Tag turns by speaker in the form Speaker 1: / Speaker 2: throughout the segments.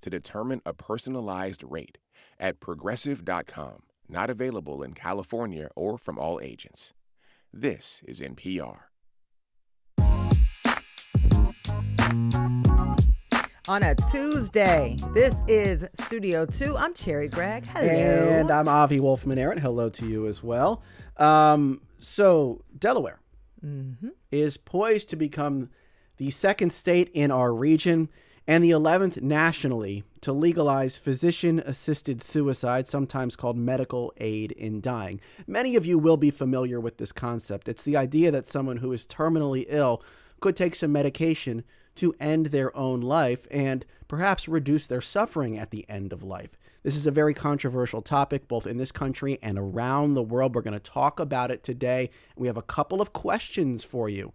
Speaker 1: to determine a personalized rate at Progressive.com. Not available in California or from all agents. This is NPR.
Speaker 2: On a Tuesday, this is Studio 2. I'm Cherry Gregg. Hello.
Speaker 3: And I'm Avi Wolfman-Aaron. Hello to you as well. So Delaware is poised to become the second state in our region and the 11th nationally to legalize physician-assisted suicide, sometimes called medical aid in dying. Many of you will be familiar with this concept. It's the idea that someone who is terminally ill could take some medication to end their own life and perhaps reduce their suffering at the end of life. This is a very controversial topic, both in this country and around the world. We're going to talk about it today. We have a couple of questions for you.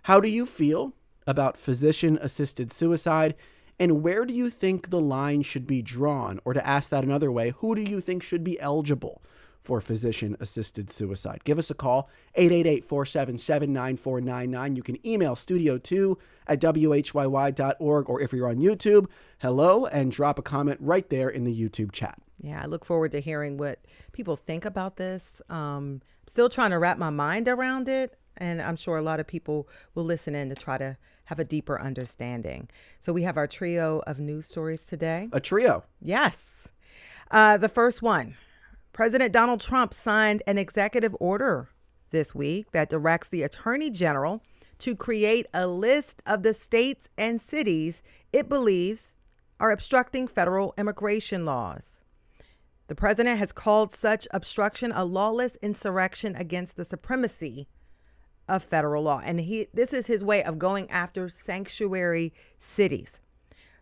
Speaker 3: How do you feel about physician-assisted suicide? And where do you think the line should be drawn? Or to ask that another way, who do you think should be eligible for physician-assisted suicide? Give us a call, 888-477-9499. You can email studio2@whyy.org, or if you're on YouTube, hello, and drop a comment right there in the YouTube chat.
Speaker 2: Yeah, I look forward to hearing what people think about this. Still trying to wrap my mind around it, and I'm sure a lot of people will listen in to try to have a deeper understanding. So we have our trio of news stories today.
Speaker 3: A trio?
Speaker 2: Yes. The first one. President Donald Trump signed an executive order this week that directs the Attorney General to create a list of the states and cities it believes are obstructing federal immigration laws. The president has called such obstruction a lawless insurrection against the supremacy of federal law. And this is his way of going after sanctuary cities.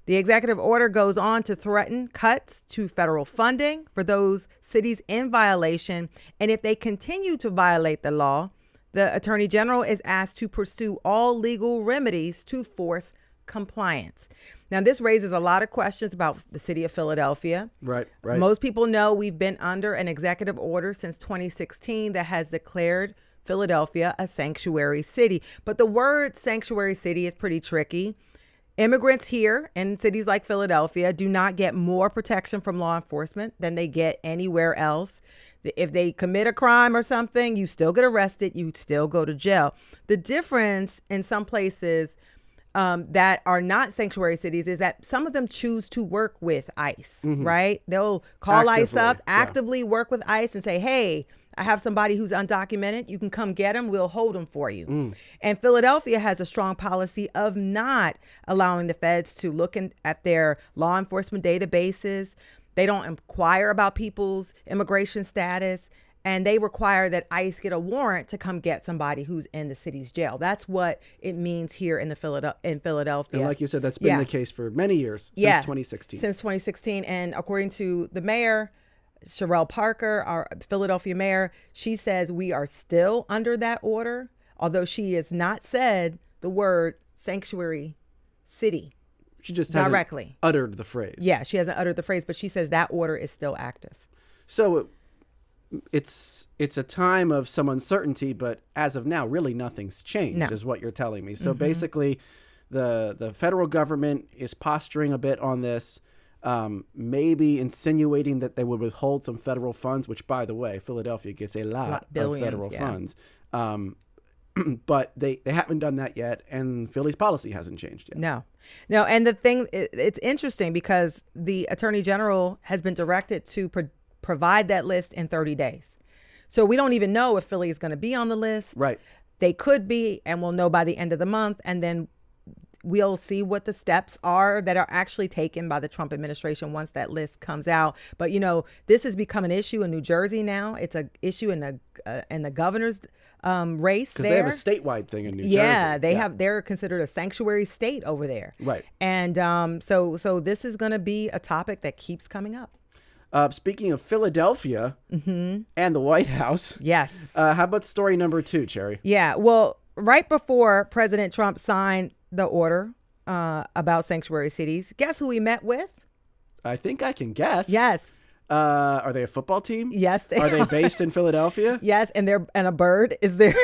Speaker 2: The executive order goes on to threaten cuts to federal funding for those cities in violation. And if they continue to violate the law, the Attorney General is asked to pursue all legal remedies to force compliance. Now, this raises a lot of questions about the city of Philadelphia.
Speaker 3: Right.
Speaker 2: Most people know we've been under an executive order since 2016 that has declared Philadelphia a sanctuary city. But the word sanctuary city is pretty tricky. Immigrants here in cities like Philadelphia do not get more protection from law enforcement than they get anywhere else. If they commit a crime or something, you still get arrested. You still go to jail. The difference in some places that are not sanctuary cities is that some of them choose to work with ICE, right? They'll call ICE up, actively work with ICE and say, hey, I have somebody who's undocumented. You can come get them. We'll hold them for you. And Philadelphia has a strong policy of not allowing the feds to look at their law enforcement databases. They don't inquire about people's immigration status. And they require that ICE get a warrant to come get somebody who's in the city's jail. That's what it means here in Philadelphia.
Speaker 3: And like you said, that's been the case for many years, since 2016.
Speaker 2: Since 2016. And according to the mayor, Sherelle Parker, our Philadelphia mayor, she says we are still under that order, although she has not said the word sanctuary city.
Speaker 3: She just
Speaker 2: directly
Speaker 3: hasn't uttered the phrase.
Speaker 2: Yeah, she hasn't uttered the phrase, but she says that order is still active.
Speaker 3: So it's a time of some uncertainty, but as of now, really nothing's changed, is what you're telling me. So basically, the federal government is posturing a bit on this. Maybe insinuating that they would withhold some federal funds, which, by the way, Philadelphia gets a lot of federal funds. But they haven't done that yet, and Philly's policy hasn't changed yet.
Speaker 2: No. And the thing, it's interesting because the Attorney General has been directed to provide that list in 30 days. So we don't even know if Philly is going to be on the list.
Speaker 3: Right.
Speaker 2: They could be, and we'll know by the end of the month, and then we'll see what the steps are that are actually taken by the Trump administration once that list comes out. But, this has become an issue in New Jersey now. It's an issue in the governor's race there.
Speaker 3: Because they have a statewide thing in New Jersey.
Speaker 2: Yeah, they're considered a sanctuary state over there.
Speaker 3: Right.
Speaker 2: And so this is going to be a topic that keeps coming up.
Speaker 3: Speaking of Philadelphia and the White House.
Speaker 2: Yes.
Speaker 3: How about story number 2, Cherry?
Speaker 2: Yeah, well, right before President Trump signed the order about sanctuary cities, guess who he met with?
Speaker 3: I think I can guess.
Speaker 2: Yes.
Speaker 3: Are they a football team?
Speaker 2: Yes,
Speaker 3: Are they based in Philadelphia?
Speaker 2: Yes, and a bird is there.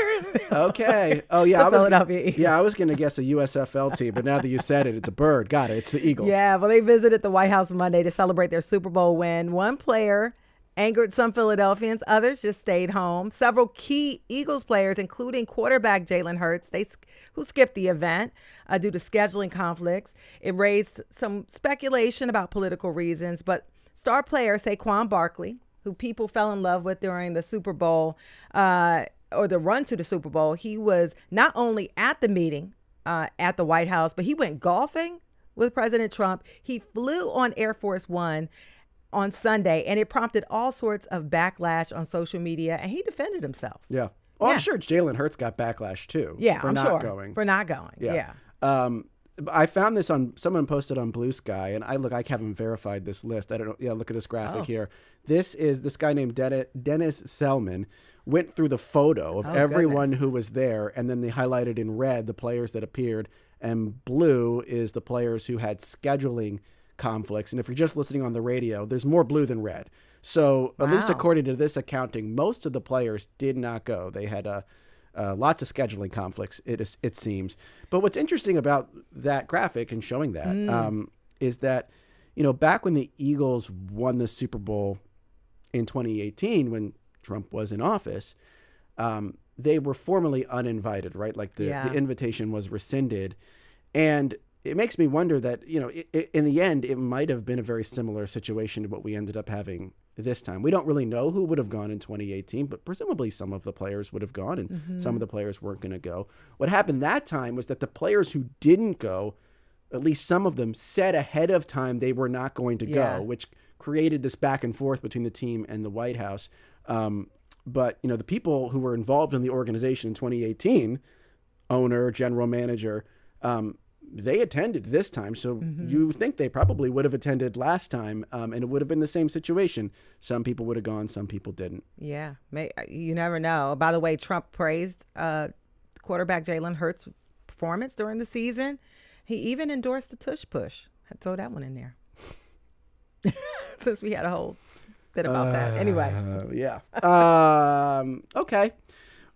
Speaker 3: Okay. Oh yeah,
Speaker 2: Philadelphia Eagles.
Speaker 3: I was gonna guess a USFL team, but now that you said it, it's a bird. Got it. It's the Eagles.
Speaker 2: Yeah, well, they visited the White House Monday to celebrate their Super Bowl win. One player angered some Philadelphians. Others just stayed home. Several key Eagles players, including quarterback Jalen Hurts, who skipped the event due to scheduling conflicts. It raised some speculation about political reasons, but star player Saquon Barkley, who people fell in love with during the Super Bowl or the run to the Super Bowl, he was not only at the meeting at the White House, but he went golfing with President Trump. He flew on Air Force One on Sunday, and it prompted all sorts of backlash on social media, and he defended himself.
Speaker 3: Yeah. Well,
Speaker 2: Yeah.
Speaker 3: I'm sure Jalen Hurts got backlash too.
Speaker 2: Yeah,
Speaker 3: for
Speaker 2: I'm
Speaker 3: not
Speaker 2: sure.
Speaker 3: going.
Speaker 2: For not going. Yeah.
Speaker 3: I found this on someone posted on Blue Sky, and I haven't verified this list. I don't know. Yeah, look at this graphic here. This guy named Dennis Selman went through the photo of everyone who was there, and then they highlighted in red the players that appeared, and blue is the players who had scheduling conflicts. And if you're just listening on the radio, there's more blue than red. So at least according to this accounting, most of the players did not go. They had lots of scheduling conflicts, it seems. But what's interesting about that graphic and showing that is that, back when the Eagles won the Super Bowl in 2018, when Trump was in office, they were formally uninvited, right? Like the invitation was rescinded. And it makes me wonder that, in the end, it might have been a very similar situation to what we ended up having this time. We don't really know who would have gone in 2018, but presumably some of the players would have gone and some of the players weren't going to go. What happened that time was that the players who didn't go, at least some of them, said ahead of time they were not going to go, which created this back and forth between the team and the White House. But, the people who were involved in the organization in 2018, owner, general manager, they attended this time. So you think they probably would have attended last time, and it would have been the same situation. Some people would have gone, some people didn't.
Speaker 2: Yeah, you never know. By the way, Trump praised quarterback Jalen Hurts' performance during the season. He even endorsed the tush push. I'd throw that one in there. Since we had a whole bit about that. Anyway.
Speaker 3: Yeah. Okay.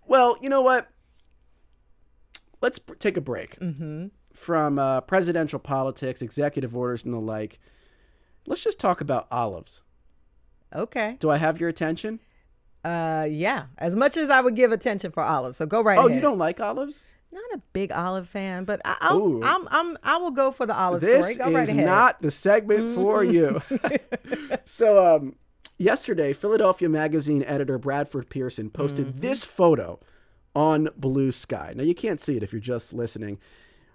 Speaker 3: Well, you know what? Let's take a break from presidential politics, executive orders, and the like. Let's just talk about olives.
Speaker 2: Okay.
Speaker 3: Do I have your attention?
Speaker 2: Yeah. As much as I would give attention for olives. So go right ahead.
Speaker 3: Oh, you don't like olives?
Speaker 2: Not a big olive fan, but I will go for the olive
Speaker 3: this
Speaker 2: story. Go right ahead.
Speaker 3: This is not the segment for you. So yesterday, Philadelphia Magazine editor Bradford Pearson posted this photo on Blue Sky. Now, you can't see it if you're just listening.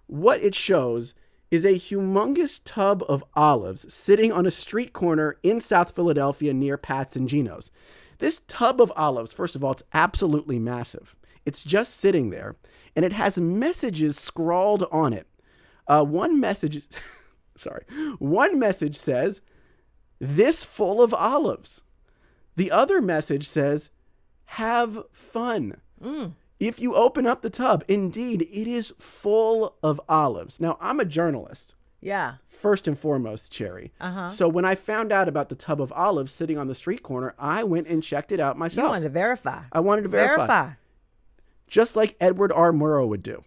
Speaker 3: What it shows is a humongous tub of olives sitting on a street corner in South Philadelphia near Pat's and Gino's. This tub of olives, first of all, it's absolutely massive. It's just sitting there, and it has messages scrawled on it. One message says, "This full of olives." The other message says, "Have fun." If you open up the tub, indeed, it is full of olives. Now, I'm a journalist.
Speaker 2: Yeah.
Speaker 3: First and foremost, Cherry. So when I found out about the tub of olives sitting on the street corner, I went and checked it out myself.
Speaker 2: You wanted to verify.
Speaker 3: I wanted to verify. Just like Edward R. Murrow would do.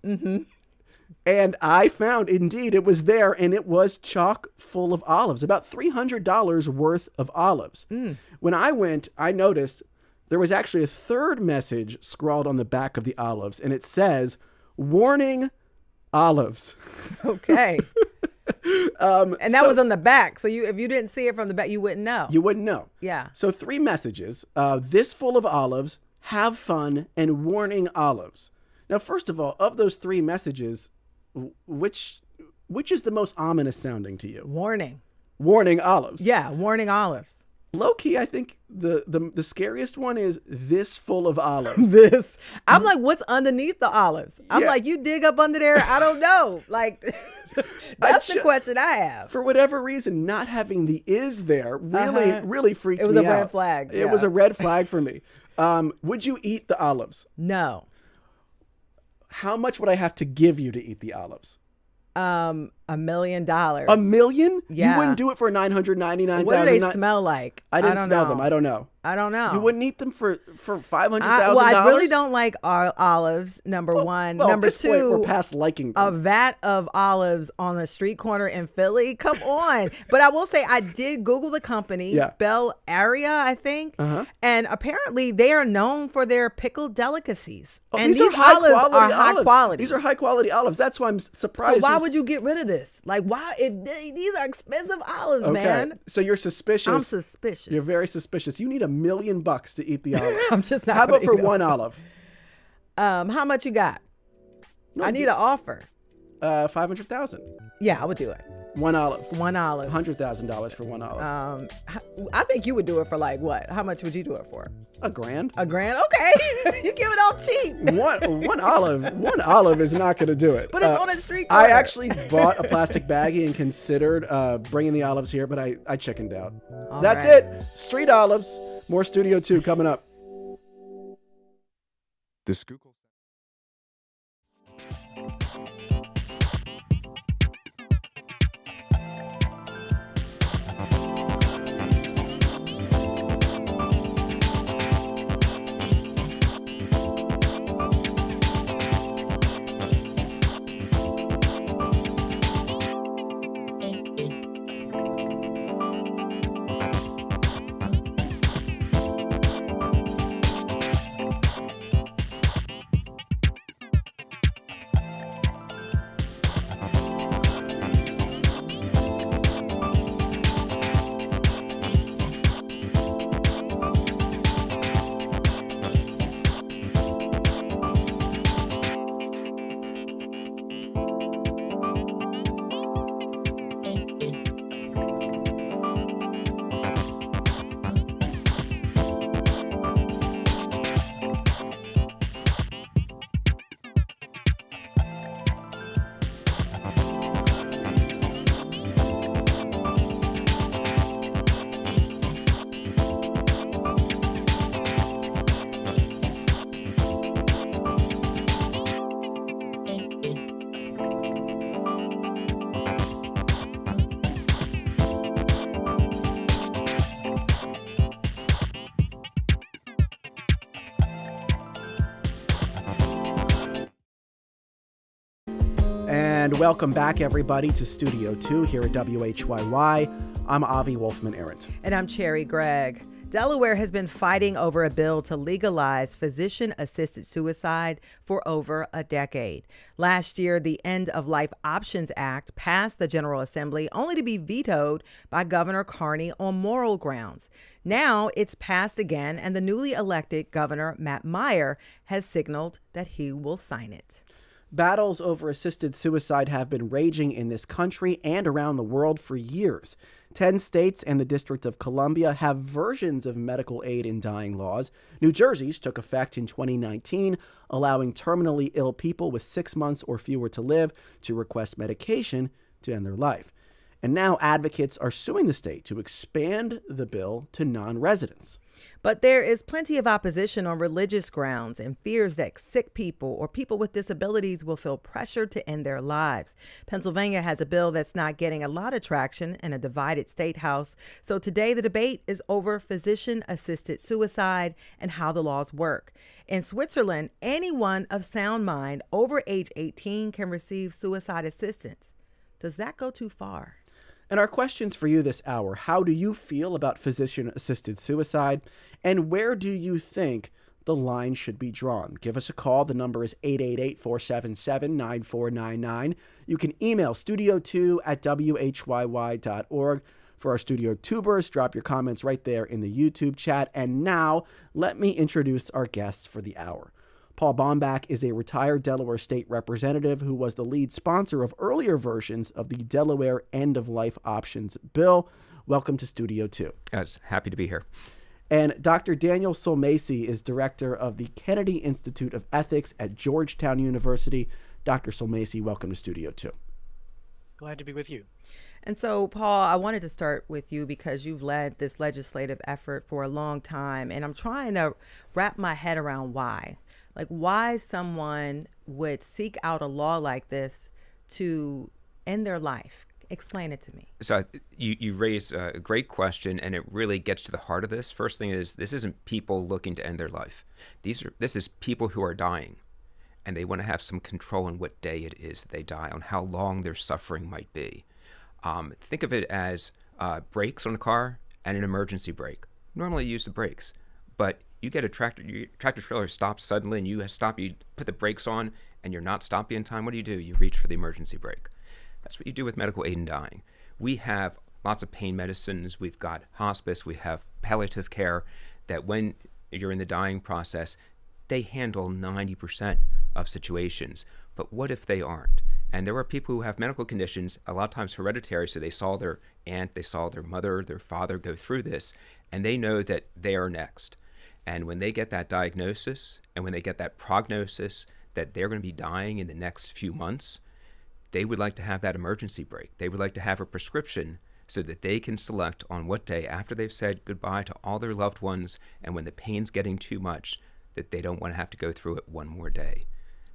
Speaker 3: And I found, indeed, it was there, and it was chock full of olives, about $300 worth of olives. When I went, I noticed there was actually a third message scrawled on the back of the olives, and it says, "Warning, olives."
Speaker 2: Okay. And that was on the back. So if you didn't see it from the back, you wouldn't know.
Speaker 3: You wouldn't know.
Speaker 2: Yeah.
Speaker 3: So 3 messages, this full of olives, have fun, and warning olives. Now, first of all, of those 3 messages, which is the most ominous sounding to you?
Speaker 2: Warning.
Speaker 3: Warning olives.
Speaker 2: Yeah, warning olives.
Speaker 3: Low key, I think the scariest one is this full of olives.
Speaker 2: I'm like, what's underneath the olives? I'm like, you dig up under there? I don't know. Like, that's the question I have.
Speaker 3: For whatever reason, not having the "is" there really freaked me out.
Speaker 2: It was a red flag.
Speaker 3: It was a red flag for me. Would you eat the olives?
Speaker 2: No.
Speaker 3: How much would I have to give you to eat the olives?
Speaker 2: $1. $1 million.
Speaker 3: $1 million?
Speaker 2: Yeah.
Speaker 3: You wouldn't do it for 999,000.
Speaker 2: What do they smell like?
Speaker 3: I didn't smell them. I don't know.
Speaker 2: I don't know.
Speaker 3: You wouldn't eat them for $500,000?
Speaker 2: Well, I really don't like olives, number one.
Speaker 3: Well,
Speaker 2: number
Speaker 3: at this
Speaker 2: two,
Speaker 3: point, we're past liking them.
Speaker 2: a vat of olives on the street corner in Philly. Come on. But I will say I did Google the company, Bell Area, I think. And apparently they are known for their pickled delicacies. And these olives are high quality.
Speaker 3: These are high quality olives. That's why I'm surprised.
Speaker 2: So why would you get rid of this? Like, why? If these are expensive olives, man.
Speaker 3: So you're suspicious.
Speaker 2: I'm suspicious.
Speaker 3: You're very suspicious. You need $1 million to eat the olive.
Speaker 2: I'm just not.
Speaker 3: How about for one olive?
Speaker 2: How much you got?
Speaker 3: No,
Speaker 2: I need an offer.
Speaker 3: 500,000.
Speaker 2: Yeah, I would do it.
Speaker 3: One olive.
Speaker 2: One olive.
Speaker 3: $100,000 for one olive.
Speaker 2: I think you would do it for like what? How much would you do it for?
Speaker 3: $1,000.
Speaker 2: $1,000? Okay. You give it all cheap.
Speaker 3: One olive is not going to do it.
Speaker 2: But it's on a street corner.
Speaker 3: I actually bought a plastic baggie and considered bringing the olives here, but I chickened out. That's it. Street olives. More Studio 2 coming up.
Speaker 1: The Schuylkill.
Speaker 3: And welcome back, everybody, to Studio 2 here at WHYY. I'm Avi Wolfman-Arendt.
Speaker 2: And I'm Cherry Gregg. Delaware has been fighting over a bill to legalize physician-assisted suicide for over a decade. Last year, the End of Life Options Act passed the General Assembly only to be vetoed by Governor Carney on moral grounds. Now it's passed again, and the newly elected Governor Matt Meyer has signaled that he will sign it.
Speaker 3: Battles over assisted suicide have been raging in this country and around the world for years. 10 states and the District of Columbia have versions of medical aid in dying laws. New Jersey's took effect in 2019, allowing terminally ill people with 6 months or fewer to live to request medication to end their life. And now advocates are suing the state to expand the bill to non-residents.
Speaker 2: But there is plenty of opposition on religious grounds and fears that sick people or people with disabilities will feel pressured to end their lives. Pennsylvania has a bill that's not getting a lot of traction in a divided state house. So today the debate is over physician-assisted suicide and how the laws work. In Switzerland, anyone of sound mind over age 18 can receive suicide assistance. Does that go too far?
Speaker 3: And our questions for you this hour: how do you feel about physician-assisted suicide? And where do you think the line should be drawn? Give us a call. The number is 888-477-9499. You can email studio2@whyy.org. For our Studio Tubers, drop your comments right there in the YouTube chat. And now, let me introduce our guests for the hour. Paul Baumbach is a retired Delaware state representative who was the lead sponsor of earlier versions of the Delaware End of Life Options Bill. Welcome to Studio 2.
Speaker 4: I was happy to be here.
Speaker 3: And Dr. Daniel Solmacey is director of the Kennedy Institute of Ethics at Georgetown University. Dr. Solmacey, welcome to Studio 2.
Speaker 5: Glad to be with you.
Speaker 2: And so, Paul, I wanted to start with you because you've led this legislative effort for a long time, and I'm trying to wrap my head around why. Like, why someone would seek out a law like this to end their life? Explain it to me.
Speaker 4: So you raise a great question, and it really gets to the heart of this. First thing is, this isn't people looking to end their life. This is people who are dying, and they want to have some control on what day it is that they die, on how long their suffering might be. Think of it as brakes on a car and an emergency brake. Normally you use the brakes, but you get a tractor trailer stops suddenly, and you put the brakes on, and you're not stopping in time. What do? You reach for the emergency brake. That's what you do with medical aid in dying. We have lots of pain medicines. We've got hospice. We have palliative care that when you're in the dying process, they handle 90% of situations. But what if they aren't? And there are people who have medical conditions, a lot of times hereditary, so they saw their aunt, they saw their mother, their father go through this, and they know that they are next. And when they get that diagnosis, and when they get that prognosis that they're going to be dying in the next few months, they would like to have that emergency brake. They would like to have a prescription so that they can select on what day, after they've said goodbye to all their loved ones, and when the pain's getting too much, that they don't want to have to go through it one more day.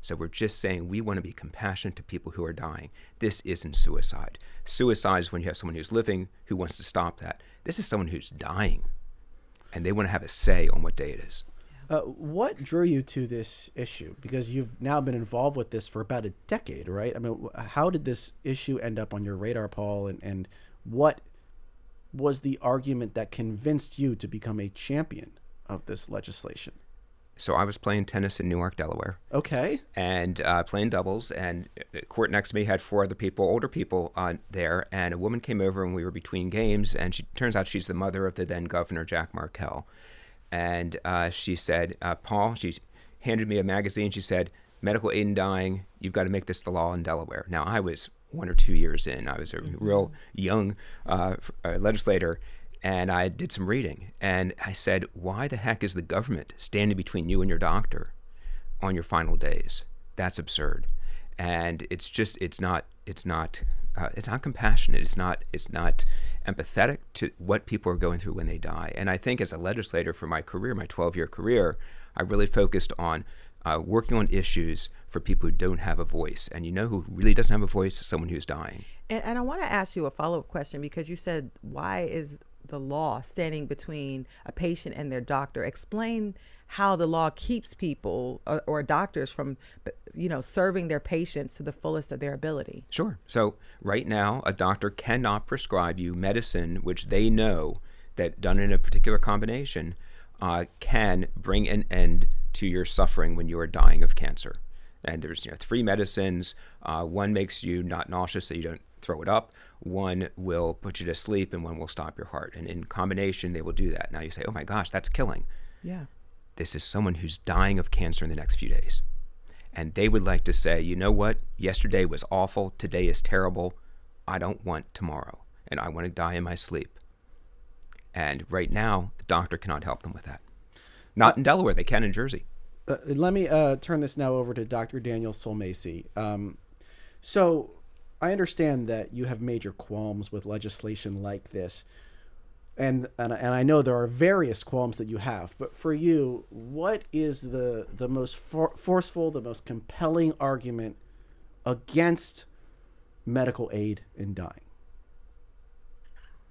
Speaker 4: So we're just saying we want to be compassionate to people who are dying. This isn't suicide. Suicide is when you have someone who's living who wants to stop that. This is someone who's dying, and they want to have a say on what day it is.
Speaker 3: What drew you to this issue? Because you've now been involved with this for about a decade, right? I mean, how did this issue end up on your radar, Paul? And what was the argument that convinced you to become a champion of this legislation?
Speaker 4: So I was playing tennis in Newark, Delaware.
Speaker 3: Okay.
Speaker 4: And playing doubles, and the court next to me had 4 other people, older people there, and a woman came over and we were between games, and turns out she's the mother of the then governor, Jack Markell. And she said, Paul, she handed me a magazine. She said, medical aid in dying, you've got to make this the law in Delaware. Now, I was 1 or 2 years in. I was a real young legislator, and I did some reading. And I said, why the heck is the government standing between you and your doctor on your final days? That's absurd. And it's not compassionate. It's not empathetic to what people are going through when they die. And I think as a legislator for my career, my 12-year career, I really focused on working on issues for people who don't have a voice. And you know who really doesn't have a voice? Someone who's dying.
Speaker 2: And I want to ask you a follow-up question, because you said, why is the law standing between a patient and their doctor? Explain how the law keeps people or doctors from, serving their patients to the fullest of their ability.
Speaker 4: Sure. So right now, a doctor cannot prescribe you medicine which they know that done in a particular combination can bring an end to your suffering when you are dying of cancer. And there's 3 medicines. One makes you not nauseous so you don't throw it up. One will put you to sleep, and one will stop your heart. And in combination, they will do that. Now you say, oh my gosh, that's killing.
Speaker 2: Yeah.
Speaker 4: This is someone who's dying of cancer in the next few days. And they would like to say, you know what? Yesterday was awful. Today is terrible. I don't want tomorrow. And I want to die in my sleep. And right now, the doctor cannot help them with that. Not in Delaware. They can in Jersey.
Speaker 3: Let me turn this now over to Dr. Daniel Solmacy. So I understand that you have major qualms with legislation like this. And I know there are various qualms that you have, but for you, what is the most forceful, the most compelling argument against medical aid in dying?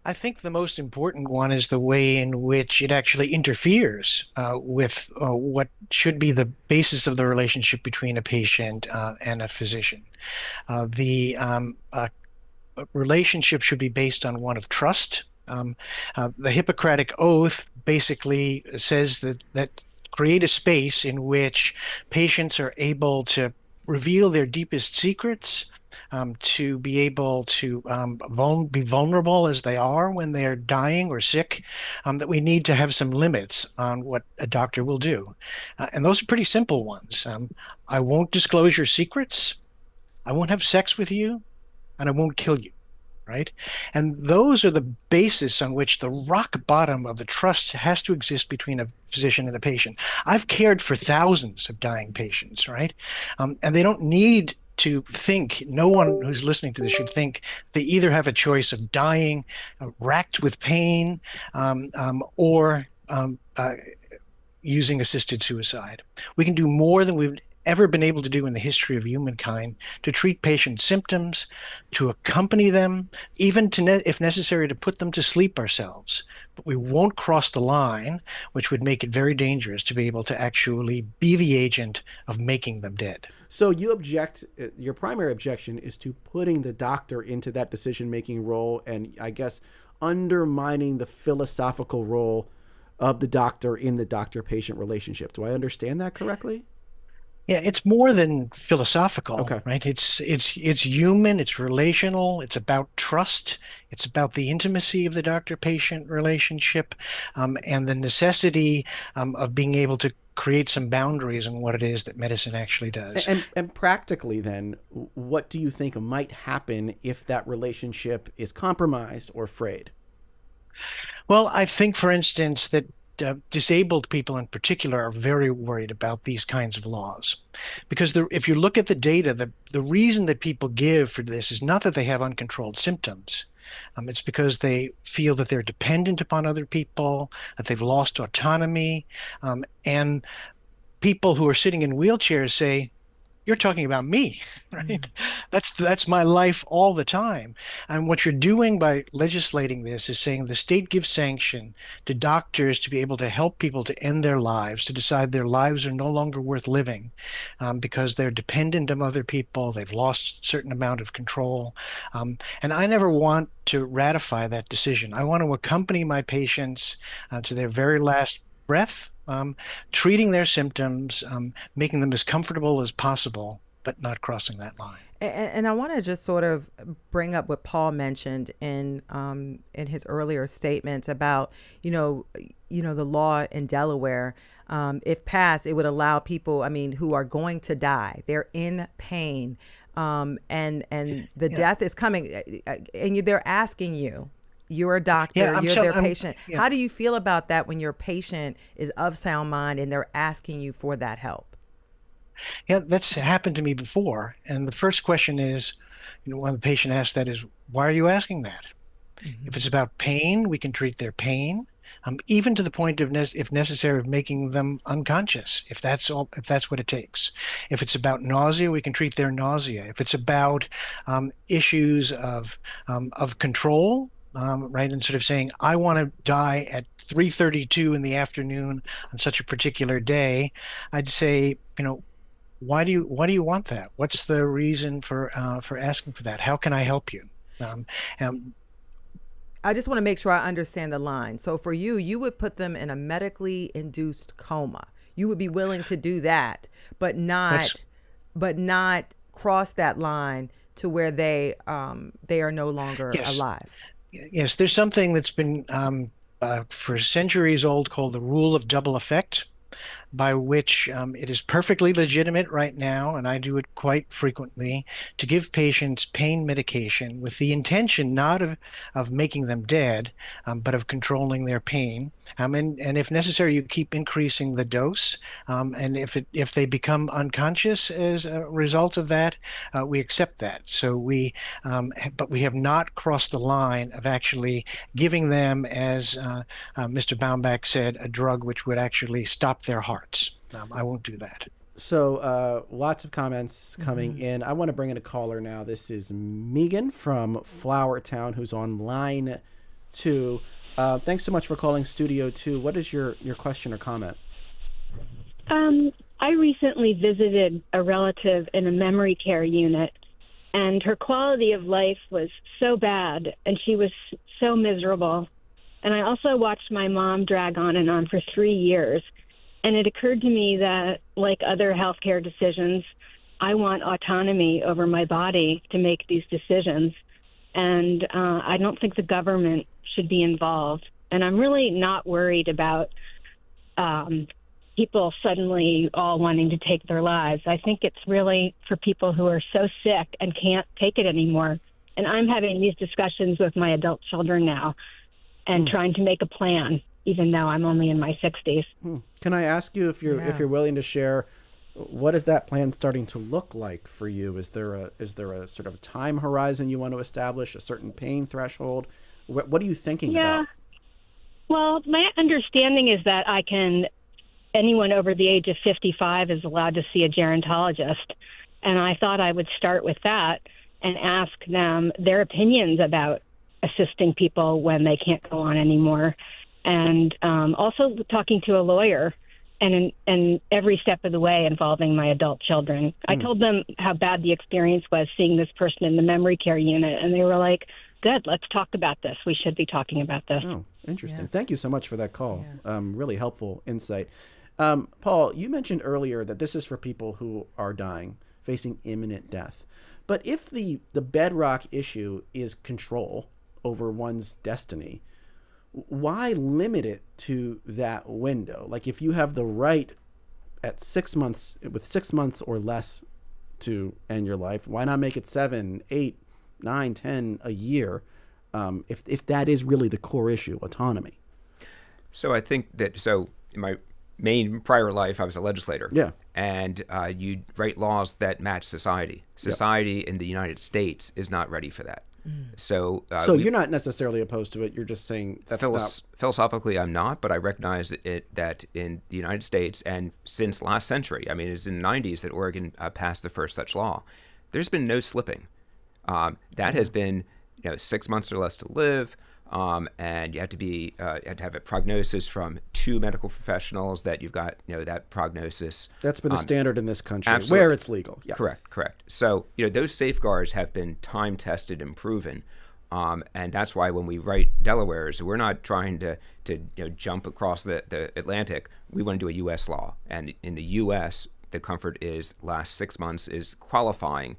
Speaker 5: I think the most important one is the way in which it actually interferes with what should be the basis of the relationship between a patient and a physician. The relationship should be based on one of trust. The Hippocratic Oath basically says that create a space in which patients are able to reveal their deepest secrets, to be able to be vulnerable as they are when they're dying or sick, that we need to have some limits on what a doctor will do. And those are pretty simple ones. I won't disclose your secrets, I won't have sex with you, and I won't kill you. Right? And those are the basis on which the rock bottom of the trust has to exist between a physician and a patient. I've cared for thousands of dying patients, right? And they don't need to think, no one who's listening to this should think they either have a choice of dying racked with pain or using assisted suicide. We can do more than we've ever been able to do in the history of humankind, to treat patient symptoms, to accompany them, even to, if necessary, to put them to sleep ourselves. But we won't cross the line, which would make it very dangerous to be able to actually be the agent of making them dead.
Speaker 3: So you object, your primary objection is to putting the doctor into that decision-making role and, I guess, undermining the philosophical role of the doctor in the doctor-patient relationship. Do I understand that correctly?
Speaker 5: Yeah, it's more than philosophical,
Speaker 3: Okay.
Speaker 5: right? It's human, it's relational, it's about trust, it's about the intimacy of the doctor-patient relationship, and the necessity of being able to create some boundaries on what it is that medicine actually does.
Speaker 3: And practically then, what do you think might happen if that relationship is compromised or frayed?
Speaker 5: Well, I think, for instance, that disabled people in particular are very worried about these kinds of laws. Because if you look at the data, the reason that people give for this is not that they have uncontrolled symptoms. It's because they feel that they're dependent upon other people, that they've lost autonomy. And people who are sitting in wheelchairs say, you're talking about me, right? That's my life all the time. And what you're doing by legislating this is saying the state gives sanction to doctors to be able to help people to end their lives, to decide their lives are no longer worth living because they're dependent on other people, they've lost a certain amount of control. And I never want to ratify that decision. I want to accompany my patients to their very last breath, treating their symptoms, making them as comfortable as possible, but not crossing that line.
Speaker 2: And I want to just sort of bring up what Paul mentioned in his earlier statements about, the law in Delaware. If passed, it would allow people, who are going to die, they're in pain, and the death is coming, and they're asking you. You're a doctor, you're their patient. How do you feel about that when your patient is of sound mind and they're asking you for that help?
Speaker 5: Yeah, that's happened to me before. And the first question is, when the patient asks that is, why are you asking that? Mm-hmm. If it's about pain, we can treat their pain, even to the point of, if necessary, of making them unconscious, if that's what it takes. If it's about nausea, we can treat their nausea. If it's about issues of control, right, and sort of saying, I want to die at 3:32 in the afternoon on such a particular day, I'd say, why do you want that? What's the reason for asking for that? How can I help you?
Speaker 2: I just want to make sure I understand the line. So for you, you would put them in a medically induced coma. You would be willing to do that, but not cross that line to where they are no longer alive.
Speaker 5: Yes, there's something that's been for centuries old called the rule of double effect, by which it is perfectly legitimate right now, and I do it quite frequently, to give patients pain medication with the intention not of making them dead, but of controlling their pain. And if necessary, you keep increasing the dose. And if they become unconscious as a result of that, we accept that. So but we have not crossed the line of actually giving them, as Mr. Baumbach said, a drug which would actually stop their hearts. I won't do that.
Speaker 3: So lots of comments coming in. I want to bring in a caller now. This is Megan from Flowertown, who's on line 2. Thanks so much for calling Studio 2. What is your question or comment?
Speaker 6: I recently visited a relative in a memory care unit, and her quality of life was so bad, and she was so miserable. And I also watched my mom drag on and on for 3 years. And it occurred to me that, like other healthcare decisions, I want autonomy over my body to make these decisions. And I don't think the government should be involved. And I'm really not worried about people suddenly all wanting to take their lives. I think it's really for people who are so sick and can't take it anymore. And I'm having these discussions with my adult children now and trying to make a plan, even though I'm only in my 60s.
Speaker 3: Can I ask you if you're willing to share, what is that plan starting to look like for you? Is there a sort of time horizon you want to establish, a certain pain threshold? What are you thinking about?
Speaker 6: Well, my understanding is that I can anyone over the age of 55 is allowed to see a gerontologist. And I thought I would start with that and ask them their opinions about assisting people when they can't go on anymore. And also talking to a lawyer and every step of the way involving my adult children. I told them how bad the experience was seeing this person in the memory care unit, and they were like, good, let's talk about this. We should be talking about this.
Speaker 3: Oh, interesting. Yeah. Thank you so much for that call. Yeah. Really helpful insight. Paul, you mentioned earlier that this is for people who are dying, facing imminent death. But if the bedrock issue is control over one's destiny, why limit it to that window? Like, if you have the right at 6 months, with 6 months or less to end your life, why not make it 7, 8, 9, 10 a year? If that is really the core issue, autonomy.
Speaker 4: So I think that, in my main prior life, I was a legislator.
Speaker 3: Yeah.
Speaker 4: And you write laws that match society. Society in the United States is not ready for that. So
Speaker 3: you're not necessarily opposed to it. You're just saying that's
Speaker 4: philosophically, I'm not, but I recognize that in the United States, and since last century, I mean, it's in the 90s that Oregon passed the first such law. There's been no slipping. That has been, 6 months or less to live, and you have to have a prognosis from 2 medical professionals that you've got, that prognosis.
Speaker 3: That's been a standard in this country,
Speaker 4: absolutely.
Speaker 3: Where it's legal. Yeah.
Speaker 4: Correct. So, those safeguards have been time tested and proven. And that's why when we write Delaware's, we're not trying to jump across the Atlantic. We want to do a U.S. law. And in the U.S., the comfort is last 6 months is qualifying.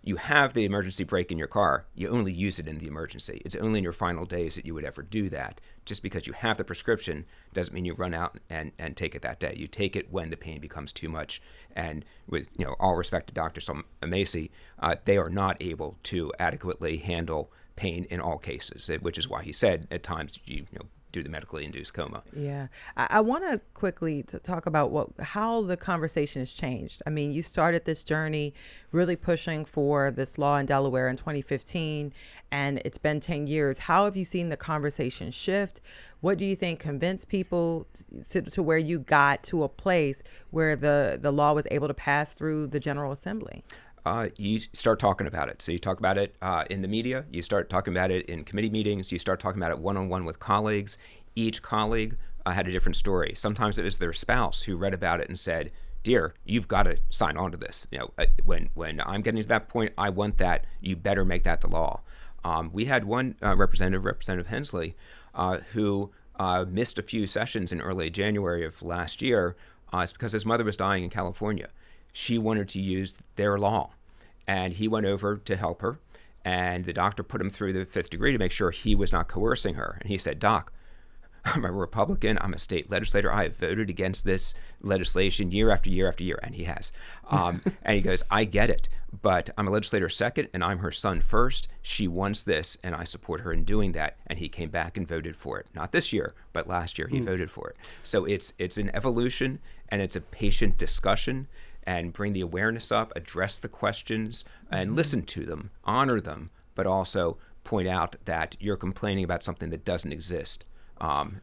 Speaker 4: You have the emergency brake in your car. You only use it in the emergency. It's only in your final days that you would ever do that. Just because you have the prescription doesn't mean you run out and take it that day. You take it when the pain becomes too much. And with all respect to Dr. Macy, they are not able to adequately handle pain in all cases, which is why he said at times you do the medically induced coma.
Speaker 2: Yeah. I want to quickly talk about how the conversation has changed. I mean, you started this journey really pushing for this law in Delaware in 2015, and it's been 10 years. How have you seen the conversation shift? What do you think convinced people to where you got to a place where the law was able to pass through the General Assembly?
Speaker 4: You start talking about it. So you talk about it in the media, you start talking about it in committee meetings, you start talking about it one-on-one with colleagues. Each colleague had a different story. Sometimes it was their spouse who read about it and said, dear, you've got to sign on to this. When I'm getting to that point, I want that. You better make that the law. We had one Representative Hensley, who missed a few sessions in early January of last year. It's because his mother was dying in California. She wanted to use their law, and he went over to help her, and the doctor put him through the 5th degree to make sure he was not coercing her. And he said, Doc, I'm a Republican, I'm a state legislator, I have voted against this legislation year after year after year, and he has. And he goes, I get it, but I'm a legislator second, and I'm her son first. She wants this, and I support her in doing that. And he came back and voted for it. Not this year, but last year he voted for it. So it's an evolution, and it's a patient discussion, and bring the awareness up, address the questions, and listen to them, honor them, but also point out that you're complaining about something that doesn't exist.
Speaker 3: Well,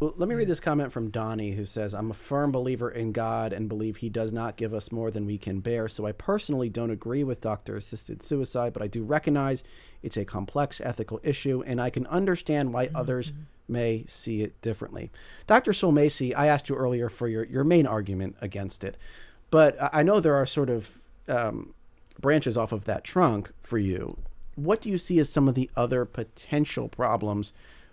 Speaker 3: let me read this comment from Donnie, who says, I'm a firm believer in God and believe he does not give us more than we can bear. So I personally don't agree with doctor-assisted suicide, but I do recognize it's a complex ethical issue, and I can understand why others may see it differently. Dr. Macy, I asked you earlier for your main argument against it, but I know there are sort of branches off of that trunk for you. What do you see as some of the other potential problems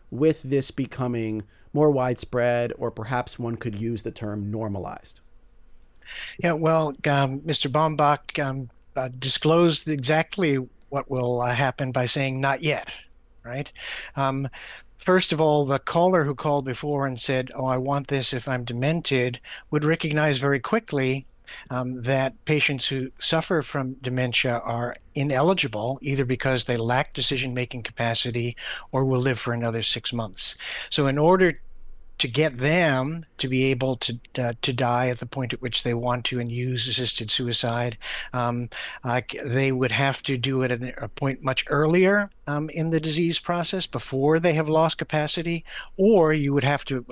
Speaker 3: with this becoming more widespread, or perhaps one could use the term normalized?
Speaker 5: Yeah, well, Mr. Baumbach disclosed exactly what will happen by saying not yet, right? First of all, the caller who called before and said, oh, I want this if I'm demented, would recognize very quickly that patients who suffer from dementia are ineligible, either because they lack decision-making capacity or will live for another 6 months. So in order to get them to be able to die at the point at which they want to and use assisted suicide, they would have to do it at a point much earlier in the disease process before they have lost capacity, or you would have to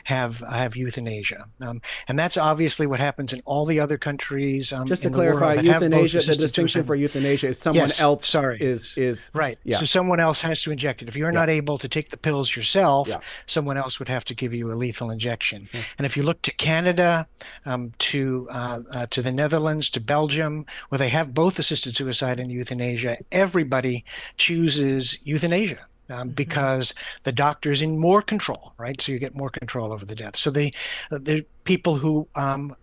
Speaker 5: have euthanasia. And that's obviously what happens in all the other countries.
Speaker 3: Just to clarify, euthanasia, the distinction for euthanasia is someone else is
Speaker 5: right.
Speaker 3: Yeah.
Speaker 5: So someone else has to inject it. If you're not able to take the pills yourself, someone else would have to give you a lethal injection. And if you look to Canada, to the Netherlands, to Belgium, where they have both assisted suicide and euthanasia, everybody chooses euthanasia. Because the doctor's in more control, right? So you get more control over the death. So the people who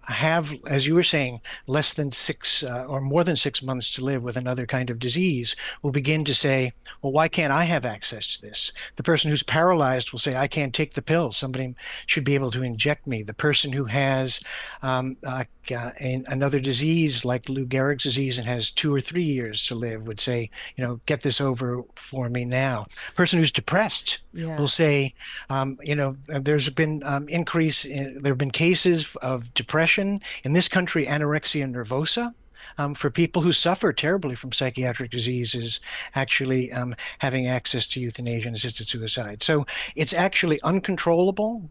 Speaker 5: have, as you were saying, less than 6 or more than 6 months to live with another kind of disease will begin to say, well, why can't I have access to this? The person who's paralyzed will say, I can't take the pills. Somebody should be able to inject me. The person who has another disease like Lou Gehrig's disease and has 2 or 3 years to live would say, get this over for me now. Person who's depressed will say, there's been there have been cases of depression in this country, anorexia nervosa. For people who suffer terribly from psychiatric diseases, actually having access to euthanasia and assisted suicide. So it's actually uncontrollable.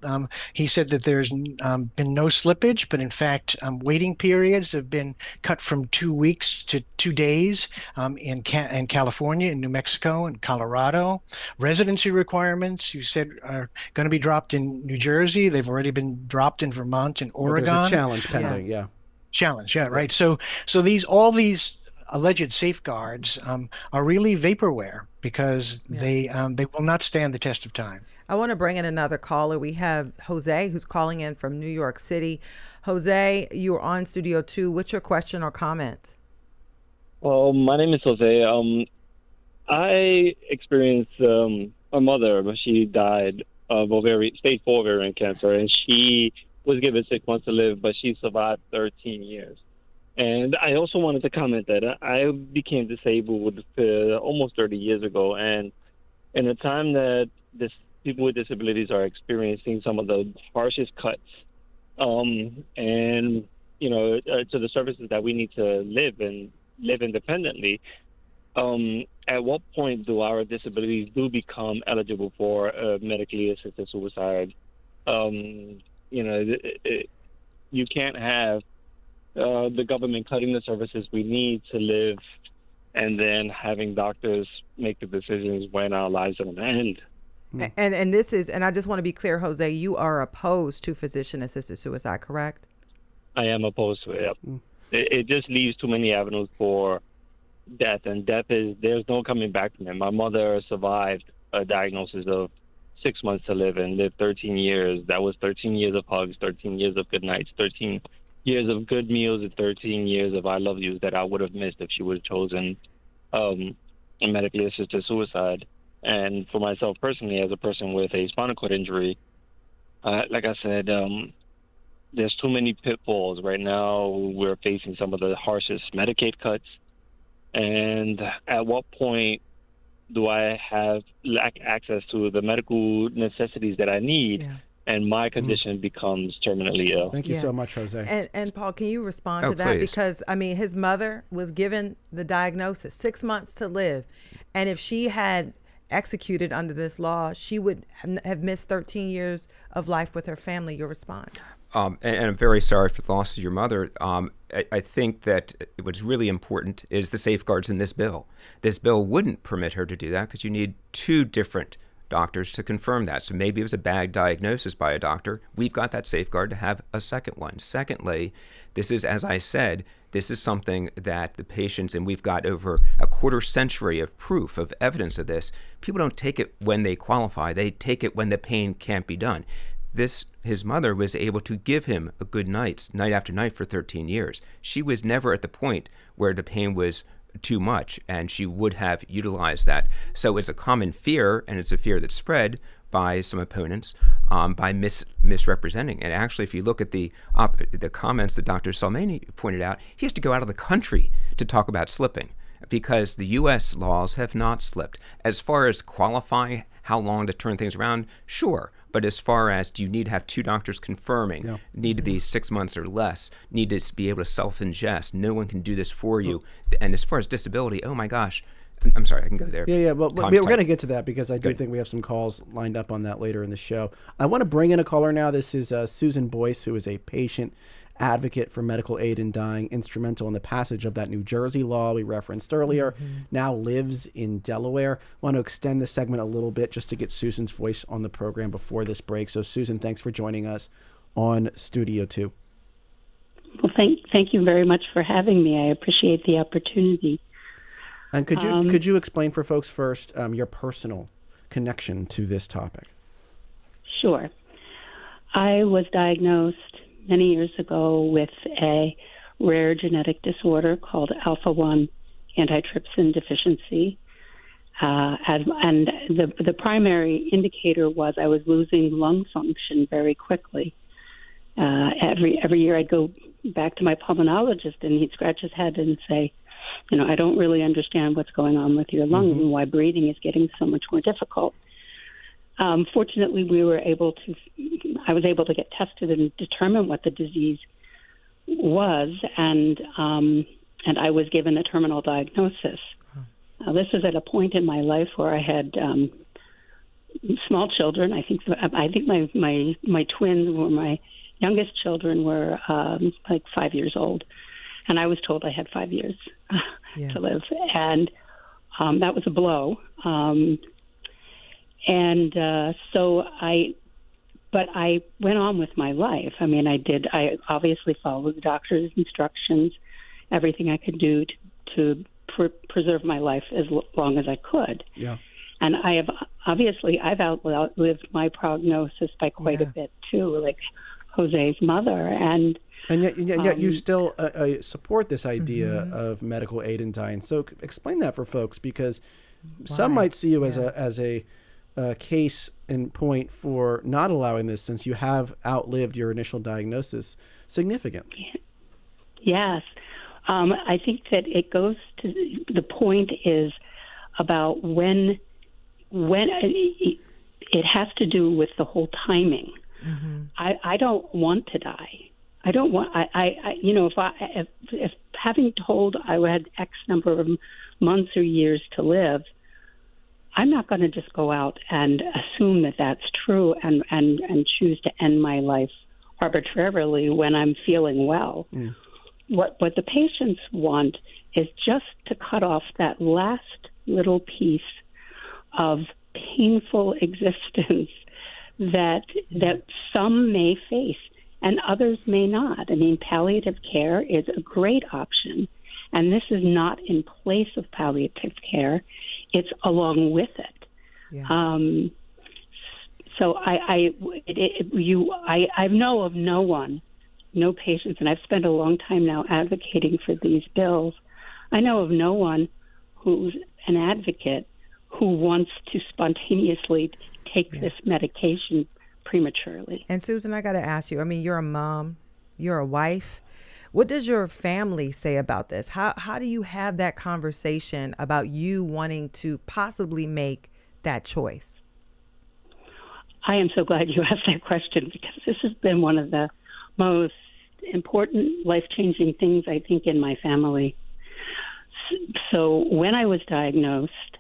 Speaker 5: He said that there's been no slippage, but in fact, waiting periods have been cut from 2 weeks to 2 days in California, in New Mexico, and Colorado. Residency requirements, you said, are going to be dropped in New Jersey. They've already been dropped in Vermont and Oregon.
Speaker 3: There's a challenge pending,
Speaker 5: Challenge, right. So all these alleged safeguards are really vaporware because they will not stand the test of time.
Speaker 2: I want to bring in another caller. We have Jose, who's calling in from New York City. Jose, you are on Studio 2. What's your question or comment?
Speaker 7: Well, my name is Jose. I experienced a mother, but she died of stage 4 ovarian cancer, and she was given 6 months to live, but she survived 13 years. And I also wanted to comment that I became disabled almost 30 years ago, and in a time that people with disabilities are experiencing some of the harshest cuts, to the services that we need to live independently. At what point do our disabilities become eligible for medically assisted suicide? You can't have the government cutting the services we need to live and then having doctors make the decisions when our lives are going to end.
Speaker 2: And this is, and I just want to be clear, Jose, you are opposed to physician-assisted suicide, correct?
Speaker 7: I am opposed to it. It just leaves too many avenues for death, and there's no coming back from it. My mother survived a diagnosis of 6 months to live and lived 13 years. That was 13 years of hugs, 13 years of good nights, 13 years of good meals, and 13 years of I love yous that I would have missed if she would have chosen medically assisted suicide. And for myself personally, as a person with a spinal cord injury, like I said, there's too many pitfalls. Right now, we're facing some of the harshest Medicaid cuts. And at what point do I lack access to the medical necessities that I need, and my condition becomes terminally ill?
Speaker 3: Thank you so much, Jose.
Speaker 2: And Paul, can you respond to that?
Speaker 4: Please.
Speaker 2: Because, his mother was given the diagnosis, 6 months to live. And if she had executed under this law, she would have missed 13 years of life with her family. Your response?
Speaker 4: And I'm very sorry for the loss of your mother. I think that what's really important is the safeguards in this bill. This bill wouldn't permit her to do that because you need 2 different doctors to confirm that. So maybe it was a bad diagnosis by a doctor. We've got that safeguard to have a second one. Secondly, this is, as I said, this is something that the patients, and we've got over a quarter century of proof, of evidence of this, people don't take it when they qualify. They take it when the pain can't be done. His mother was able to give him a good night after night for 13 years. She was never at the point where the pain was too much, and she would have utilized that. So it's a common fear, and it's a fear that's spread by some opponents by misrepresenting. And actually, if you look at the comments that Dr. Salmani pointed out, he has to go out of the country to talk about slipping because the U.S. laws have not slipped. As far as qualifying, How long to turn things around? Sure. But as far as, do you need to have 2 doctors confirming, need to be 6 months or less, need to be able to self-ingest, no one can do this for you. And as far as disability, oh my gosh, I'm sorry, I can go there.
Speaker 3: Yeah, well, we're going to get to that because I do think we have some calls lined up on that later in the show. I want to bring in a caller now. This is Susan Boyce, who is a patient advocate for medical aid in dying, instrumental in the passage of that New Jersey law we referenced earlier, now lives in Delaware. I want to extend this segment a little bit just to get Susan's voice on the program before this break. So, Susan, thanks for joining us on Studio 2.
Speaker 8: Well, thank you very much for having me. I appreciate the opportunity.
Speaker 3: And could you explain for folks first your personal connection to this topic?
Speaker 8: Sure. I was diagnosed many years ago with a rare genetic disorder called alpha-1 antitrypsin deficiency. And the primary indicator was I was losing lung function very quickly. Every year I'd go back to my pulmonologist and he'd scratch his head and say, I don't really understand what's going on with your lungs and why breathing is getting so much more difficult. Fortunately, I was able to get tested and determine what the disease was, and I was given a terminal diagnosis. Now, this was at a point in my life where I had small children. I think my twins were my youngest children were like 5 years old, and I was told I had 5 years to live, and that was a blow. But I went on with my life. I mean, I obviously followed the doctor's instructions, everything I could do to preserve my life as long as I could. Yeah. And I've outlived my prognosis by quite a bit too, like Jose's mother. And
Speaker 3: yet you still support this idea of medical aid in dying. So explain that for folks, because some might see you as a case in point for not allowing this, since you have outlived your initial diagnosis significantly.
Speaker 8: Yes. I think that it goes to the point is about when it has to do with the whole timing. I don't want to die. I don't want, if having told I had X number of months or years to live, I'm not going to just go out and assume that that's true and choose to end my life arbitrarily when I'm feeling well. What the patients want is just to cut off that last little piece of painful existence that some may face and others may not. I mean, palliative care is a great option, and this is not in place of palliative care. It's along with it. Yeah. So I know of no patients, and I've spent a long time now advocating for these bills. I know of no one who's an advocate who wants to spontaneously take this medication prematurely.
Speaker 2: And Susan, I got to ask you, I mean, you're a mom, you're a wife. What does your family say about this? How do you have that conversation about you wanting to possibly make that choice?
Speaker 8: I am so glad you asked that question, because this has been one of the most important, life-changing things, I think, in my family. So when I was diagnosed,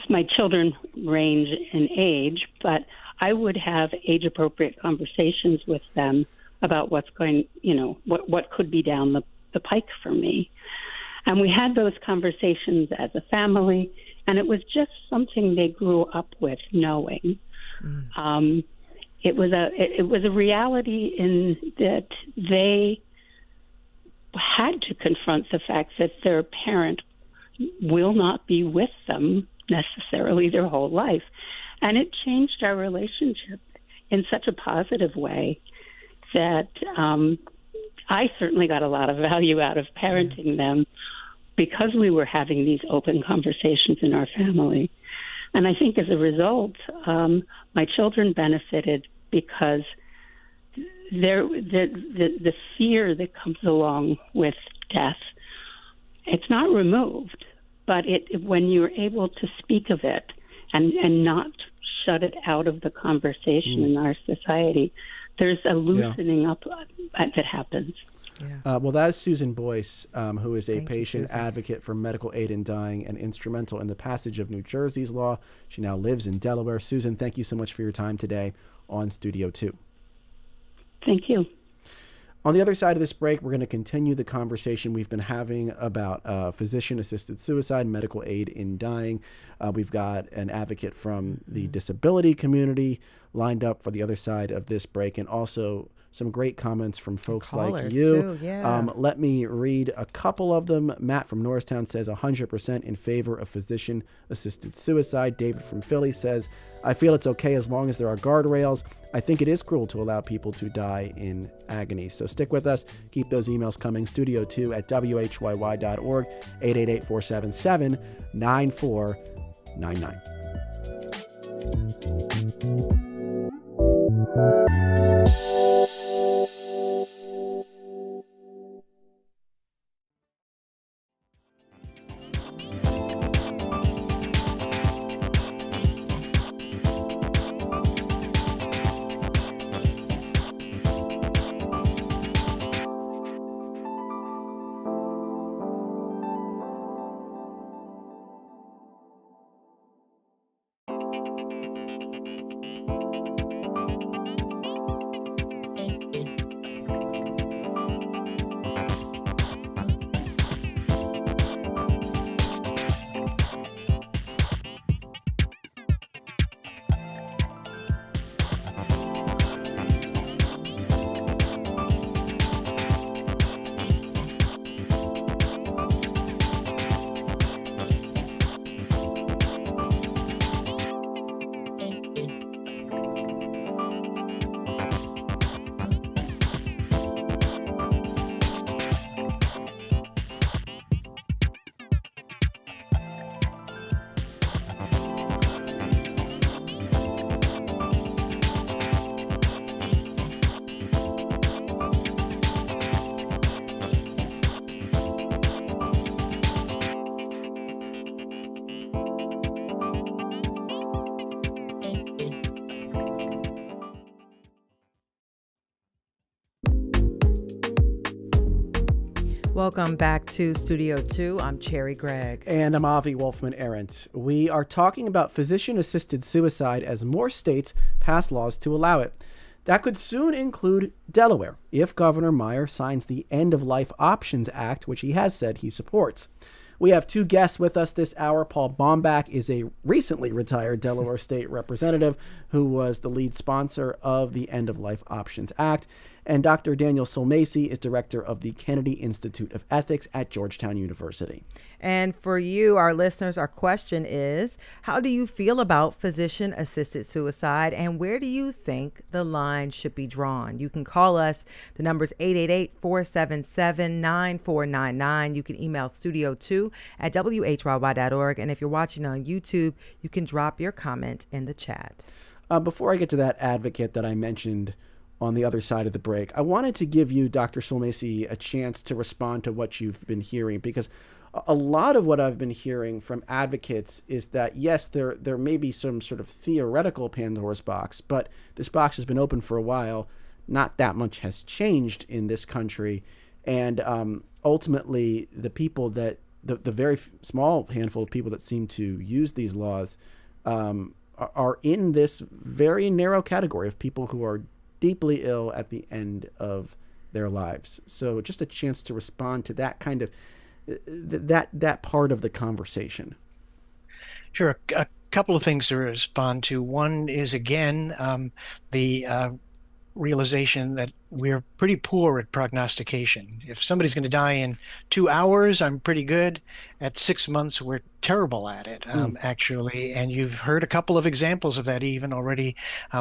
Speaker 8: my children range in age, but I would have age-appropriate conversations with them about what's going, what could be down the pike for me. And we had those conversations as a family, and it was just something they grew up with knowing. It was a reality in that they had to confront the fact that their parent will not be with them necessarily their whole life. And it changed our relationship in such a positive way that I certainly got a lot of value out of parenting them, because we were having these open conversations in our family. And I think as a result, my children benefited, because the fear that comes along with death, it's not removed, but when you're able to speak of it and not shut it out of the conversation in our society, there's a loosening up that happens.
Speaker 2: Yeah.
Speaker 3: Well, that is Susan Boyce, who is a
Speaker 2: Thank you,
Speaker 3: patient
Speaker 2: Susan.
Speaker 3: advocate for medical aid in dying and instrumental in the passage of New Jersey's law. She now lives in Delaware. Susan, thank you so much for your time today on Studio 2.
Speaker 8: Thank you.
Speaker 3: On the other side of this break, we're going to continue the conversation we've been having about physician-assisted suicide, medical aid in dying. We've got an advocate from the disability community lined up for the other side of this break, and also some great comments from folks like
Speaker 2: Callers,
Speaker 3: you.
Speaker 2: too, yeah.
Speaker 3: Let me read a couple of them. Matt from Norristown says 100% in favor of physician-assisted suicide. David from Philly says, I feel it's okay as long as there are guardrails. I think it is cruel to allow people to die in agony. So stick with us. Keep those emails coming. studio2@whyy.org, 888-477-9499.
Speaker 2: Welcome back to Studio 2. I'm Cherry Gregg.
Speaker 3: And I'm Avi Wolfman-Arendt. We are talking about physician-assisted suicide as more states pass laws to allow it. That could soon include Delaware, if Governor Meyer signs the End-of-Life Options Act, which he has said he supports. We have two guests with us this hour. Paul Baumbach is a recently retired Delaware state representative who was the lead sponsor of the End-of-Life Options Act. And Dr. Daniel Sulmacy is director of the Kennedy Institute of Ethics at Georgetown University.
Speaker 2: And for you, our listeners, our question is, how do you feel about physician-assisted suicide, and where do you think the line should be drawn? You can call us. The number's 888-477-9499. You can email studio2@whyy.org. And if you're watching on YouTube, you can drop your comment in the chat.
Speaker 3: Before I get to that advocate that I mentioned on the other side of the break, I wanted to give you, Dr. Sulmacy, a chance to respond to what you've been hearing, because a lot of what I've been hearing from advocates is that, yes, there may be some sort of theoretical Pandora's box, but this box has been open for a while. Not that much has changed in this country. And ultimately, the people that, the very small handful of people that seem to use these laws are in this very narrow category of people who are deeply ill at the end of their lives. So just a chance to respond to that kind of that part of the conversation.
Speaker 5: Sure. A couple of things to respond to. One is, again, the realization that we're pretty poor at prognostication. If somebody's going to die in 2 hours, I'm pretty good. At 6 months, we're terrible at it, actually. And you've heard a couple of examples of that even already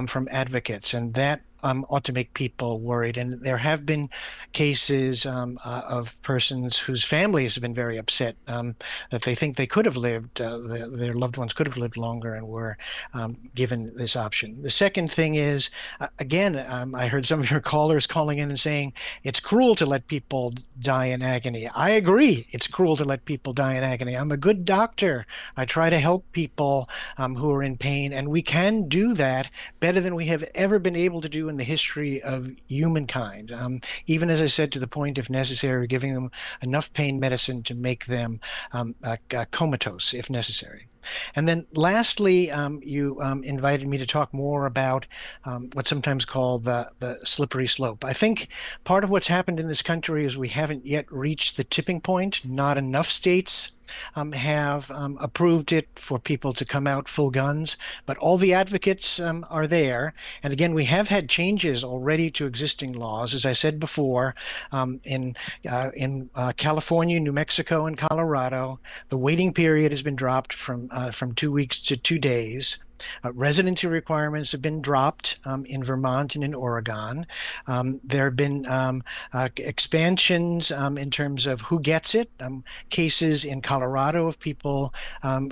Speaker 5: from advocates. And that ought to make people worried. And there have been cases of persons whose families have been very upset that they think they could have lived, their loved ones could have lived longer, and were given this option. The second thing is, again, I heard some of your callers callers calling in and saying it's cruel to let people die in agony. I agree. It's cruel to let people die in agony. I'm a good doctor. I try to help people who are in pain, and we can do that better than we have ever been able to do in the history of humankind. Even as I said, to the point, if necessary, giving them enough pain medicine to make them comatose if necessary. And then lastly, you invited me to talk more about what's sometimes called the slippery slope. I think part of what's happened in this country is we haven't yet reached the tipping point. Not enough states have approved it for people to come out full guns, but all the advocates are there. And again, we have had changes already to existing laws. As I said before, in California, New Mexico, and Colorado, the waiting period has been dropped from 2 weeks to 2 days. Residency requirements have been dropped in Vermont and in Oregon. There have been expansions in terms of who gets it. Cases in Colorado of people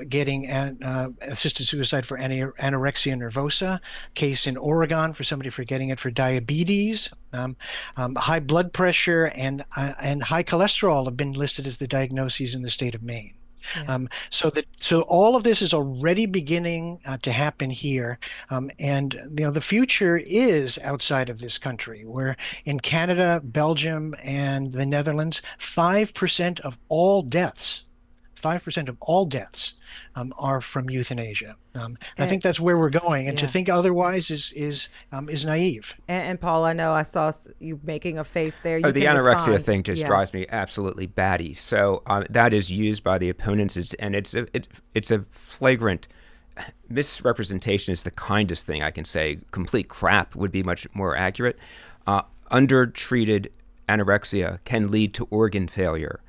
Speaker 5: getting assisted suicide for anorexia nervosa. Case in Oregon for somebody for getting it for diabetes. High blood pressure and high cholesterol have been listed as the diagnoses in the state of Maine. Yeah. So all of this is already beginning to happen here, and the future is outside of this country. Where in Canada, Belgium, and the Netherlands, 5% of all deaths are from euthanasia. I think that's where we're going, and to think otherwise is naive.
Speaker 2: And Paul, I know I saw you making a face there.
Speaker 4: The anorexia thing just drives me absolutely batty. So that is used by the opponents, and it's a flagrant misrepresentation. Is the kindest thing I can say. Complete crap would be much more accurate. Undertreated anorexia can lead to organ failure.